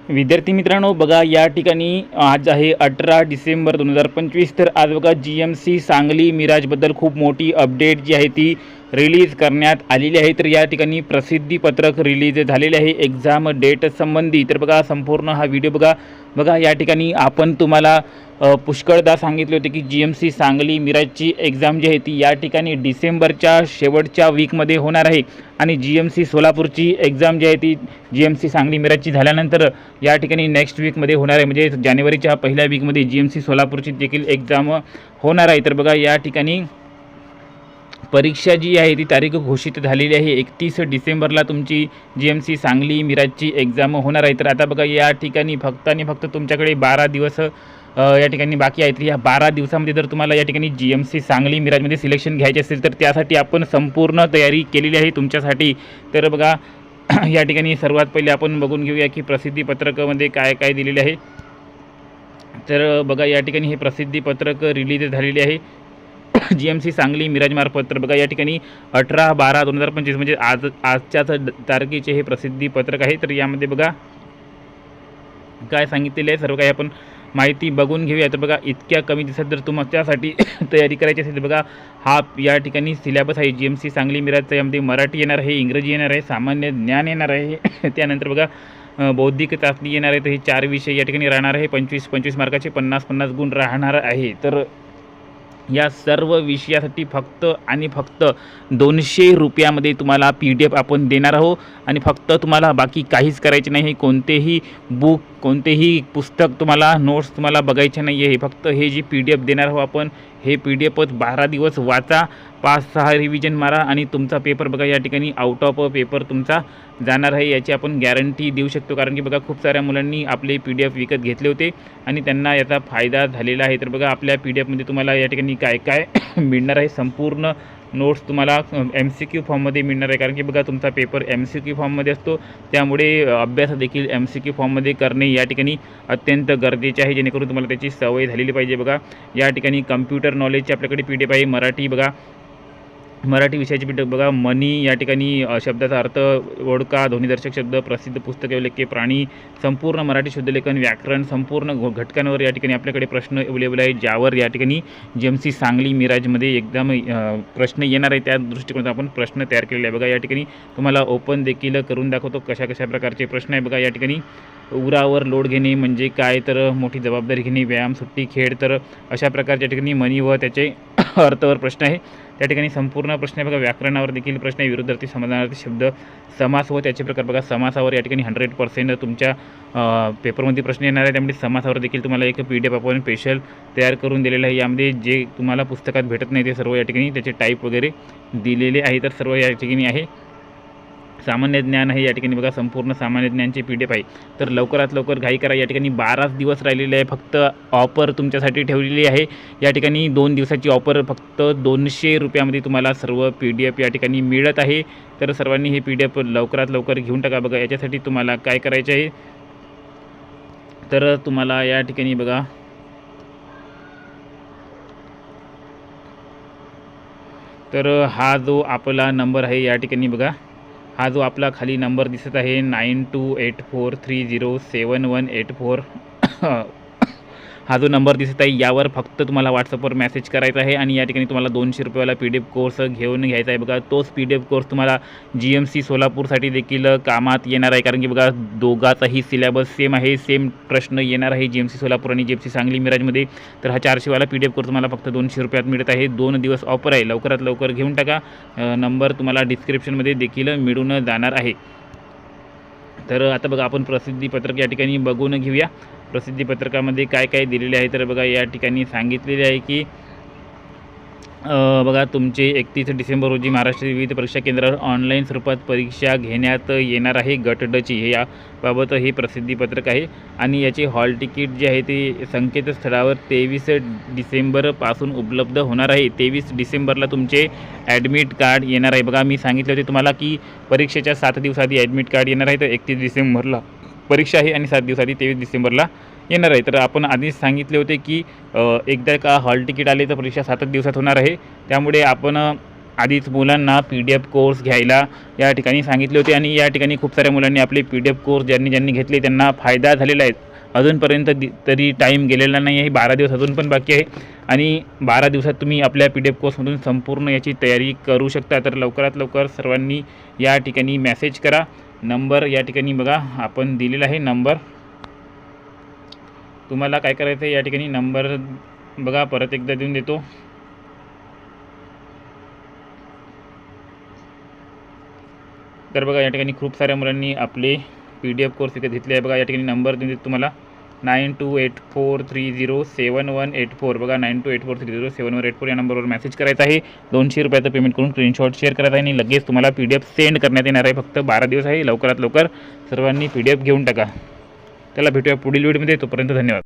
विद्यार्थी मित्रांनो, बघा या ठिकाणी आज आहे 18 डिसेंबर 2025. तर आज बघा GMC सांगली मिराजबद्दल खूप मोठी अपडेट जी आहे ती रिलीज करण्यात आलेली आहे. तर या ठिकाणी प्रसिद्धीपत्रक रिलीज झालेले आहे एक्झाम डेट संबंधी. तर बघा संपूर्ण हा व्हिडिओ बघा या ठिकाणी आपण तुम्हाला पुष्कळदा सांगितले होते की GMC सांगली मिराजची एक्झाम जी आहे ती या ठिकाणी डिसेंबरच्या शेवटच्या वीकमध्ये होणार आहे आणि GMC सोलापूरची एक्झाम जी आहे ती GMC सांगली मिराजची झाल्यानंतर या ठिकाणी नेक्स्ट वीकमध्ये होणार आहे, म्हणजे जानेवारीच्या पहिल्या वीकमध्ये GMC सोलापूरची देखील एक्झाम होणार आहे. तर बघा या ठिकाणी परीक्षा जी आहे ती तारीख घोषित झालेली आहे. 31 डिसेंबरला तुमची GMC सांगली मिराजची एक्झाम होणार आहे. तर आता बघा या ठिकाणी फक्त आणि फक्त तुमच्याकडे 12 दिवस या ठिकाणी बाकी आहेत. या 12 दिवसामध्ये जर तुम्हाला या ठिकाणी GMC सांगली मिराजमध्ये सिलेक्शन घ्यायचे असेल तर त्यासाठी आपण संपूर्ण तयारी केलेली आहे तुमच्यासाठी. तर बघा या ठिकाणी सर्वात पहिले आपण बघून घेऊया की प्रसिद्धीपत्रकामध्ये काय काय दिलेले आहे. तर बघा या ठिकाणी हे प्रसिद्धीपत्रक रिलीज झालेले आहे GMC सांगली मिराजमार्फत. तर बघा या ठिकाणी 18/12/2025 म्हणजे आजच्याच तारखेचे हे प्रसिद्धीपत्रक आहे. तर यामध्ये बघा काय सांगितलेले आहे सर्व काही आपण माहिती बघून घेऊया. तर बघा इतक्या कमी दिवसात जर तुम्हाला त्यासाठी तयारी करायची असेल तर बघा हा या ठिकाणी सिलेबस आहे GMC सांगली मिराजचा. यामध्ये मराठी येणार आहे, इंग्रजी येणार आहे, सामान्य ज्ञान येणार आहे, त्यानंतर बघा बौद्धिक चाचणी येणार आहे. तर हे 4 विषय या ठिकाणी राहणार आहे. 25 मार्काचे 50 गुण राहणार आहे. तर या सर्व विषयासाठी फक्त आणि फक्त 200 रुपयामध्ये तुम्हाला PDF आपण देणार आहोत आणि फक्त तुम्हाला बाकी काहीच करायचे नाही. कोणतेही बुक, कोणतेही पुस्तक तुम्हाला, नोट्स तुम्हाला बघायचे नाही आहे. फक्त हे जी PDF देणार आहोत आपण, हे PDFच 12 दिवस वाचा, 5-6 रिव्हिजन मारा आणि तुमचा पेपर बघा या ठिकाणी आउट ऑफ पेपर तुमचा जाणार आहे. याची आपण गॅरंटी देऊ शकतो. कारण की बघा खूप साऱ्या मुलांनी आपले PDF विकत घेतले होते आणि त्यांना याचा फायदा झालेला आहे. तर बघा आपल्या PDFमध्ये तुम्हाला या ठिकाणी काय काय मिळणार आहे, संपूर्ण नोट्स तुम्हाला MCQ फॉर्ममध्ये मिळणार आहे. कारण की बघा तुमचा पेपर MCQ फॉर्ममध्ये असतो, त्यामुळे अभ्यास देखील MCQ फॉर्ममध्ये करणे या ठिकाणी अत्यंत गरजेचे आहे, जेणेकरून तुम्हाला त्याची सवय झालेली पाहिजे. बघा या ठिकाणी कम्प्युटर नॉलेजची आपल्याकडे PDF आहे. मराठी बघा, मराठी विषयाची PDF बघा, मनी या ठिकाणी शब्दाचा अर्थ, ओळखा, ध्वनिदर्शक शब्द, प्रसिद्ध पुस्तके, लेखे, प्राणी, संपूर्ण मराठी शुद्धलेखन, व्याकरण, संपूर्ण घटकांवर या ठिकाणी आपल्याकडे प्रश्न अवेलेबल आहे, ज्यावर या ठिकाणी GMC सांगली मिराजमध्ये एकदम प्रश्न येणार आहे. त्या दृष्टिकोनातून आपण प्रश्न तयार केलेले आहे. बघा या ठिकाणी तुम्हाला ओपन देखील करून दाखवतो कशा प्रकारचे प्रश्न आहे. बघा या ठिकाणी उरावर लोड घेणे म्हणजे काय, तर मोठी जबाबदारी घेणे, व्यायाम, सुट्टी, खेळ, तर अशा प्रकारच्या ठिकाणी मनी व त्याचे अर्थावर प्रश्न आहे. त्या ठिकाणी संपूर्ण प्रश्न आहे. बघा व्याकरणावर देखील प्रश्न आहे, विरुद्धार्थी समानार्थी शब्द, समास व त्याचे प्रकार. बघा समासावर या ठिकाणी 100% तुमच्या पेपरमध्ये प्रश्न येणार आहे. त्यामुळे समासावर देखील तुम्हाला एक PDF आपण स्पेशल तयार करून दिलेलं आहे. यामध्ये जे तुम्हाला पुस्तकात भेटत नाही ते सर्व या ठिकाणी त्याचे टाईप वगैरे दिलेले आहे. तर सर्व या ठिकाणी आहे. सामान्य ज्ञान आहे या ठिकाणी बघा, संपूर्ण सामान्य ज्ञानची PDF आहे. तर लवकरात लवकर घाई करा. या ठिकाणी 12 दिवस राहिलेले आहे. फक्त ऑफर तुमच्यासाठी ठेवलेली आहे. या ठिकाणी 2 दिवसाची ऑफर, फक्त 200 रुपयामध्ये तुम्हाला सर्व PDF या ठिकाणी मिळत आहे. तर सर्वांनी हे PDF लवकरात लवकर घेऊन टाका. बघा याच्यासाठी तुम्हाला काय करायचे आहे, तर तुम्हाला या ठिकाणी बघा तर हा जो आपला नंबर आहे या ठिकाणी बघा, हा जो आपला खाली नंबर दिसत आहे 9284307184 हा जो नंबर दिसत आहे यावर फक्त तुम्हाला व्हॉट्सअपवर मेसेज करायचा आहे आणि या ठिकाणी तुम्हाला 200 रुपयाला PDF कोर्स घेऊन घ्यायचा आहे. बघा तोच PDF कोर्स तुम्हाला GMC सोलापूरसाठी देखील कामात येणार आहे. कारण की बघा दोघाचाही सिलेबस सेम आहे, सेम प्रश्न येणार आहे GMC सोलापूर आणि GMC सांगली मिराजमध्ये. तर हा 400 वाला PDF कोर्स तुम्हाला फक्त 200 रुपयात मिळत आहे. 2 दिवस ऑफर आहे, लवकरात लवकर घेऊन टाका. नंबर तुम्हाला डिस्क्रिप्शनमध्ये देखील मिळून जाणार आहे. तर आता बघा आपण प्रसिद्धीपत्रक या ठिकाणी बघून घेऊया. प्रसिद्धीपत्रकामध्ये काय काय दिलेले आहे, तर बघा या ठिकाणी सांगितलेले आहे की बघा तुमचे 31 डिसेंबर रोजी महाराष्ट्र विविध परीक्षा केंद्रावर ऑनलाईन स्वरूपात परीक्षा घेण्यात येणार आहे. गट ड ची हे याबाबत हे प्रसिद्धीपत्रक आहे आणि याचे हॉल तिकीट जे आहे ते संकेतस्थळावर 23 डिसेंबरपासून उपलब्ध होणार आहे. 23 डिसेंबरला तुमचे ॲडमिट कार्ड येणार आहे. बघा मी सांगितले होते तुम्हाला की परीक्षेच्या 7 दिवस आधी ॲडमिट कार्ड येणार आहे. तर 31 डिसेंबरला परीक्षा आहे आणि 7 दिवस आधी 23 डिसेंबरला येणार आहे. तर आपण आधीच सांगितले होते की एकदा का हॉल तिकीट आले तर परीक्षा 7 दिवसात होणार आहे. त्यामुळे आपण आधीच मुलांना PDF कोर्स घ्यायला या ठिकाणी सांगितले होते आणि या ठिकाणी खूप साऱ्या मुलांनी आपले PDF कोर्स ज्यांनी घेतले त्यांना फायदा झालेला आहे. अजूनपर्यंत तरी टाईम गेलेला नाही आहे. 12 दिवस अजून पण बाकी आहे आणि 12 दिवसात तुम्ही आपल्या PDF कोर्समधून संपूर्ण याची तयारी करू शकता. तर लवकरात लवकर सर्वांनी या ठिकाणी मेसेज करा. नंबर या ठिकाणी बघा आपण दिलेला आहे. नंबर तुम्हाला काय करायचं आहे, या ठिकाणी नंबर बघा परत एकदा देऊन देतो. तर बघा या ठिकाणी खूप साऱ्या मुलांनी आपले PDF कोर्स विकत घेतले आहे. बघा या ठिकाणी नंबर देऊन देतो तुम्हाला 9284307184. बघा 9284307184 या नंबरवर मेसेज करायचा आहे. 200 रुपयाचं पेमेंट करून स्क्रीनशॉट शेअर करायचा आहे आणि लगेच तुम्हाला PDF सेंड करण्यात येणार आहे. फक्त 12 दिवस आहे. लवकरात लवकर सर्वांनी PDF घेऊन टाका. त्याला भेटूया पुढील व्हिडिओमध्ये. तोपर्यंत धन्यवाद.